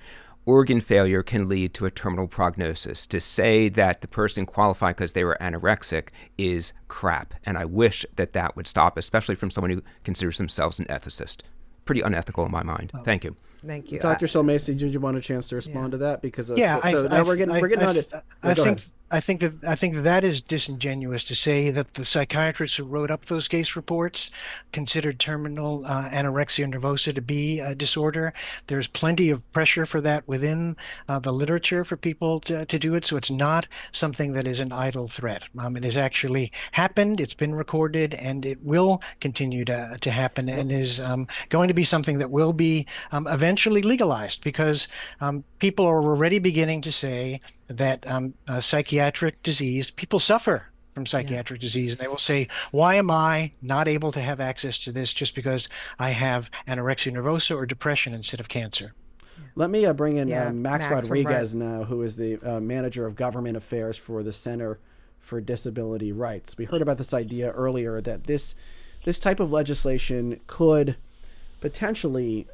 Speaker 4: Organ failure can lead to a terminal prognosis. To say that the person qualified because they were anorexic is crap. And I wish that would stop, especially from someone who considers themselves an ethicist. Pretty unethical in my mind. Thank you.
Speaker 2: Thank you.
Speaker 3: Dr. Solmesi, did you want a chance to respond to that? Because now we're getting on it.
Speaker 5: I think that is disingenuous to say that the psychiatrists who wrote up those case reports considered terminal anorexia nervosa to be a disorder. There's plenty of pressure for that within the literature for people to do it, so it's not something that is an idle threat. It has actually happened, it's been recorded, and it will continue to happen, and is going to be something that will be eventually legalized, because people are already beginning to say that psychiatric disease, people suffer from psychiatric disease, and they will say, why am I not able to have access to this just because I have anorexia nervosa or depression instead of cancer?
Speaker 3: Let me bring in Max Rodriguez now, who is the manager of government affairs for the Center for Disability Rights. We heard about this idea earlier that this type of legislation could potentially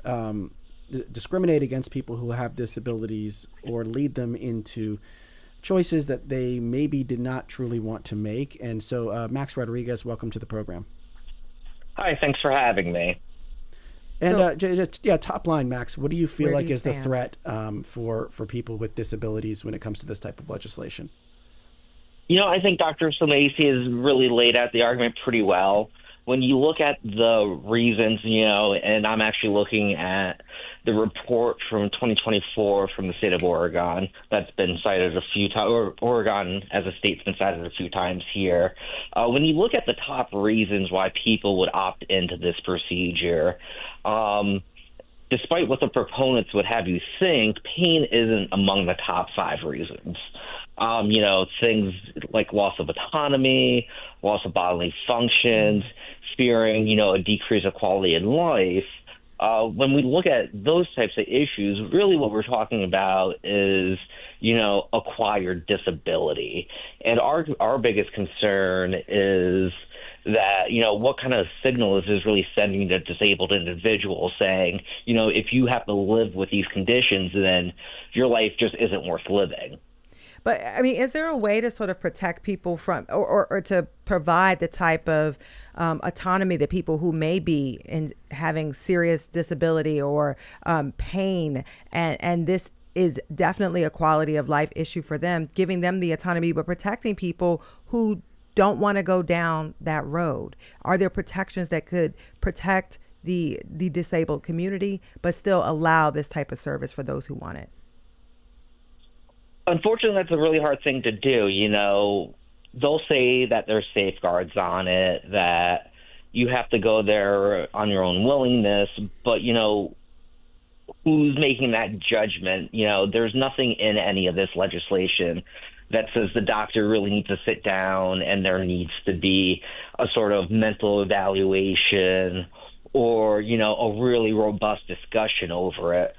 Speaker 3: discriminate against people who have disabilities or lead them into choices that they maybe did not truly want to make. And so, Max Rodriguez, welcome to the program.
Speaker 9: Hi, thanks for having me.
Speaker 3: And top line, Max, what do you feel like is the threat for people with disabilities when it comes to this type of legislation?
Speaker 9: I think Dr. Solmesi has really laid out the argument pretty well. When you look at the reasons, and I'm actually looking at the report from 2024 from the state of Oregon that's been cited a few times, or Oregon as a state's been cited a few times here. When you look at the top reasons why people would opt into this procedure, despite what the proponents would have you think, pain isn't among the top 5 reasons. Things like loss of autonomy, loss of bodily functions, fearing, a decrease of quality in life. When we look at those types of issues, really what we're talking about is, acquired disability. And our biggest concern is that, what kind of signal is this really sending to disabled individuals saying, if you have to live with these conditions, then your life just isn't worth living.
Speaker 2: But I mean, is there a way to sort of protect people from, or to provide the type of autonomy that people who may be having serious disability or pain, and this is definitely a quality of life issue for them, giving them the autonomy, but protecting people who don't want to go down that road? Are there protections that could protect the disabled community, but still allow this type of service for those who want it?
Speaker 9: Unfortunately, that's a really hard thing to do. They'll say that there's safeguards on it, that you have to go there on your own willingness, but, who's making that judgment? There's nothing in any of this legislation that says the doctor really needs to sit down and there needs to be a sort of mental evaluation or, a really robust discussion over it.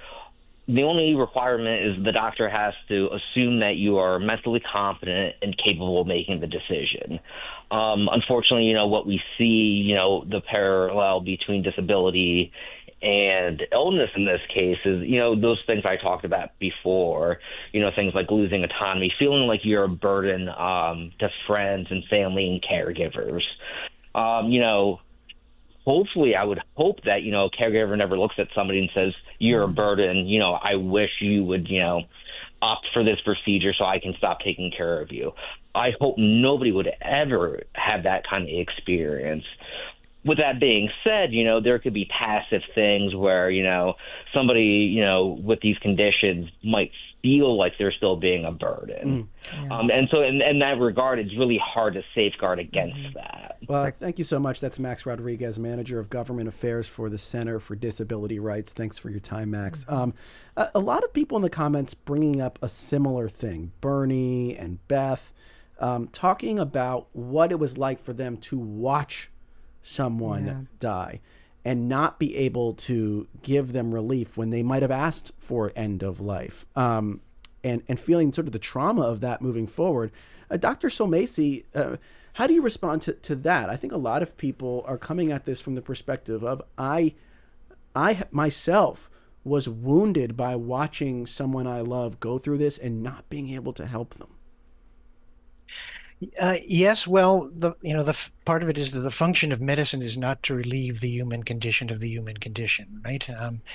Speaker 9: The only requirement is the doctor has to assume that you are mentally competent and capable of making the decision. Unfortunately, what we see, the parallel between disability and illness in this case is, those things I talked about before, things like losing autonomy, feeling like you're a burden to friends and family and caregivers. Hopefully, I would hope that, a caregiver never looks at somebody and says, you're a burden, I wish you would, opt for this procedure so I can stop taking care of you. I hope nobody would ever have that kind of experience. With that being said, there could be passive things where, somebody, with these conditions might feel like they're still being a burden.
Speaker 2: Yeah.
Speaker 9: And so in that regard, it's really hard to safeguard against that.
Speaker 3: Well, thank you so much. That's Max Rodriguez, Manager of Government Affairs for the Center for Disability Rights. Thanks for your time, Max. A lot of people in the comments bringing up a similar thing, Bernie and Beth, talking about what it was like for them to watch someone die and not be able to give them relief when they might have asked for end of life, and feeling sort of the trauma of that moving forward. Dr. Solmesi, how do you respond to that? I think a lot of people are coming at this from the perspective of I myself was wounded by watching someone I love go through this and not being able to help them.
Speaker 5: Yes, well, the part of it is that the function of medicine is not to relieve the human condition of the human condition, right?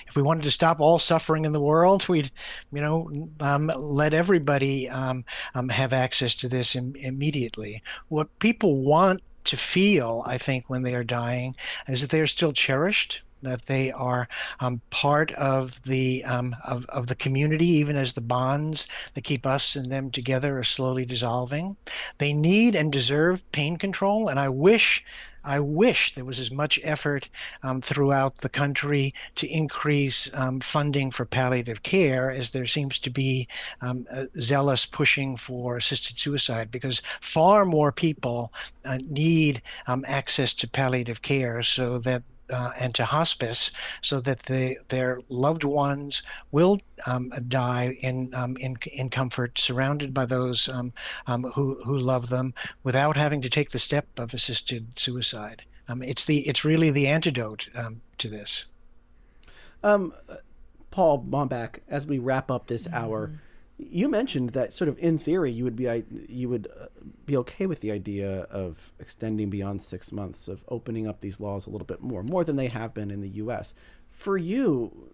Speaker 5: If we wanted to stop all suffering in the world, we'd, let everybody have access to this immediately. What people want to feel, I think, when they are dying, is that they are still cherished, that they are part of the community, even as the bonds that keep us and them together are slowly dissolving. They need and deserve pain control, and I wish there was as much effort throughout the country to increase funding for palliative care as there seems to be zealous pushing for assisted suicide, because far more people need access to palliative care so that and to hospice, so that their loved ones will die in comfort, surrounded by those who love them, without having to take the step of assisted suicide. It's really the antidote to this.
Speaker 3: Paul Bombach, as we wrap up this hour, you mentioned that sort of in theory you would be okay with the idea of extending beyond 6 months, of opening up these laws a little bit more than they have been in the U.S. For you,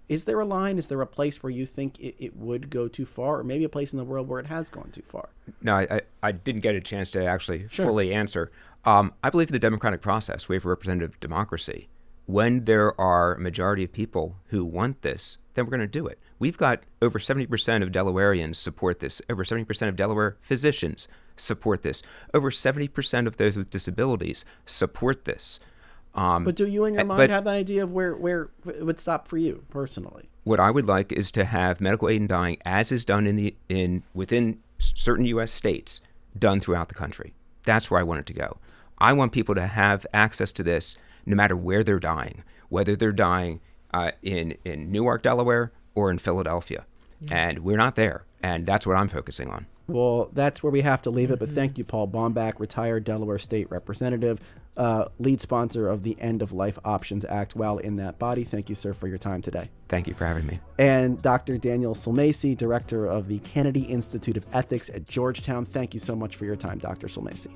Speaker 3: is there a line? Is there a place where you think it would go too far, or maybe a place in the world where it has gone too far?
Speaker 4: No, I didn't get a chance to actually fully answer. I believe in the democratic process. We have representative democracy. When there are a majority of people who want this, then we're going to do it. We've got over 70% of Delawareans support this. Over 70% of Delaware physicians support this. Over 70% of those with disabilities support this.
Speaker 3: But do you in your mind have an idea of where it would stop for you personally?
Speaker 4: What I would like is to have medical aid in dying, as is done within certain U.S. states, done throughout the country. That's where I want it to go. I want people to have access to this no matter where they're dying, whether they're dying in Newark, Delaware, or in Philadelphia. And we're not there. And that's what I'm focusing on.
Speaker 3: Well, that's where we have to leave it. But thank you, Paul Bombach, retired Delaware State Representative, lead sponsor of the End of Life Options Act while in that body. Thank you, sir, for your time today.
Speaker 4: Thank you for having me.
Speaker 3: And Dr. Daniel Solmesi, director of the Kennedy Institute of Ethics at Georgetown. Thank you so much for your time, Dr. Solmesi.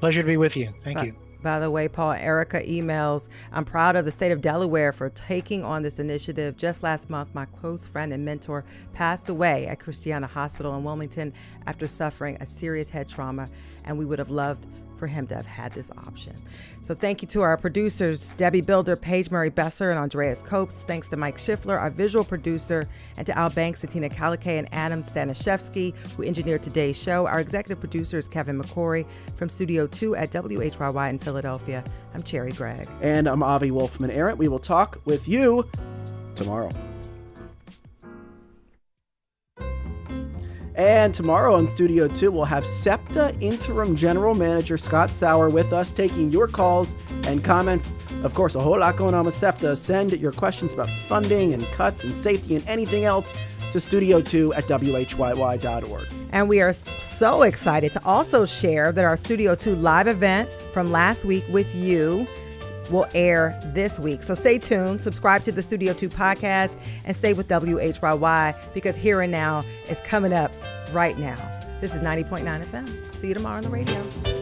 Speaker 5: Pleasure to be with you. Thank you.
Speaker 2: By the way, Paul, Erica emails, I'm proud of the state of Delaware for taking on this initiative. Just last month, my close friend and mentor passed away at Christiana Hospital in Wilmington after suffering a serious head trauma, and we would have loved for him to have had this option. So thank you to our producers, Debbie Builder, Paige Murray Besser, and Andreas Copes. Thanks to Mike Schiffler, our visual producer, and to Al Banks and Tina Kalikay and Adam Stanishevsky, who engineered today's show. Our executive producer is Kevin McCory from Studio 2 at WHYY in Philadelphia. I'm Cherry Gregg.
Speaker 3: And I'm Avi Wolfman-Arent. We will talk with you tomorrow. And tomorrow on Studio 2, we'll have SEPTA Interim General Manager Scott Sauer with us, taking your calls and comments. Of course, a whole lot going on with SEPTA. Send your questions about funding and cuts and safety and anything else to Studio2 at WHYY.org.
Speaker 2: And we are so excited to also share that our Studio 2 live event from last week with you will air this week. So stay tuned, subscribe to the Studio 2 podcast, and stay with WHYY, because Here and Now is coming up right now. This is 90.9 FM. See you tomorrow on the radio.